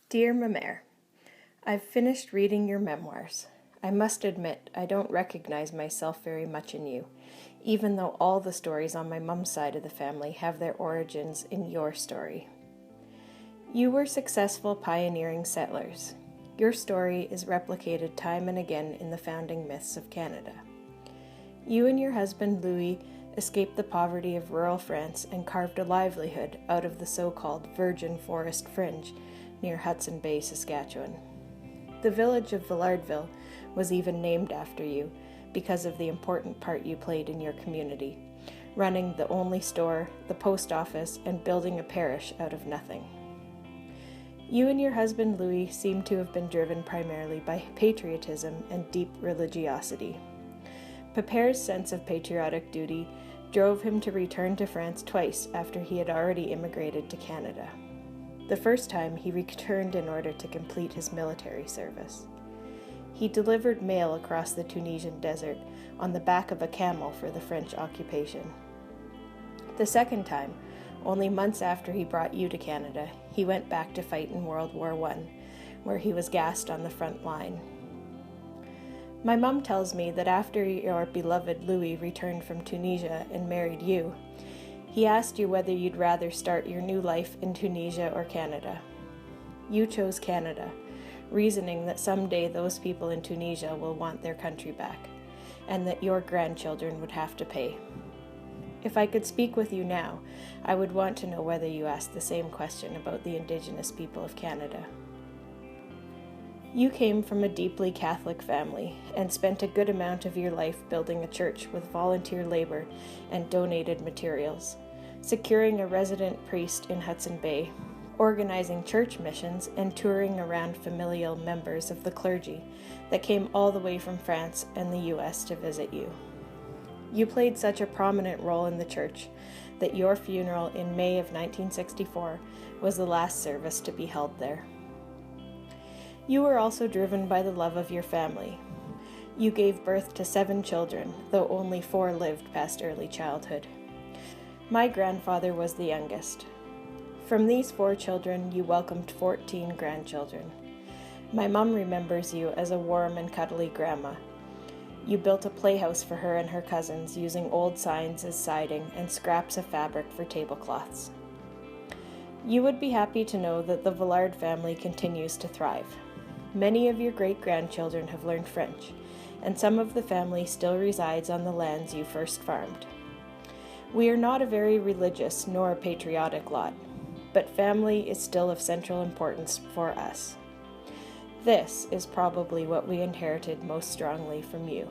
Dear Memere, I've finished reading your memoirs. I must admit, I don't recognize myself very much in you, even though all the stories on my mum's side of the family have their origins in your story. You were successful pioneering settlers. Your story is replicated time and again in the founding myths of Canada. You and your husband Louis escaped the poverty of rural France and carved a livelihood out of the so-called virgin forest fringe near Hudson Bay, Saskatchewan. The village of Villardville was even named after you because of the important part you played in your community, running the only store, the post office, and building a parish out of nothing. You and your husband Louis seem to have been driven primarily by patriotism and deep religiosity. Pepere's sense of patriotic duty drove him to return to France twice after he had already immigrated to Canada. The first time, he returned in order to complete his military service. He delivered mail across the Tunisian desert on the back of a camel for the French occupation. The second time, only months after he brought you to Canada, he went back to fight in World War I, where he was gassed on the front line. My mum tells me that after your beloved Louis returned from Tunisia and married you, he asked you whether you'd rather start your new life in Tunisia or Canada. You chose Canada, reasoning that someday those people in Tunisia will want their country back, and that your grandchildren would have to pay. If I could speak with you now, I would want to know whether you asked the same question about the Indigenous people of Canada. You came from a deeply Catholic family and spent a good amount of your life building a church with volunteer labor and donated materials, securing a resident priest in Hudson Bay, organizing church missions, and touring around familial members of the clergy that came all the way from France and the US to visit you. You played such a prominent role in the church that your funeral in May of 1964 was the last service to be held there. You were also driven by the love of your family. You gave birth to 7 children, though only 4 lived past early childhood. My grandfather was the youngest. From these 4 children, you welcomed 14 grandchildren. My mum remembers you as a warm and cuddly grandma. You built a playhouse for her and her cousins using old signs as siding and scraps of fabric for tablecloths. You would be happy to know that the Villard family continues to thrive. Many of your great-grandchildren have learned French, and some of the family still resides on the lands you first farmed. We are not a very religious nor a patriotic lot, but family is still of central importance for us. This is probably what we inherited most strongly from you.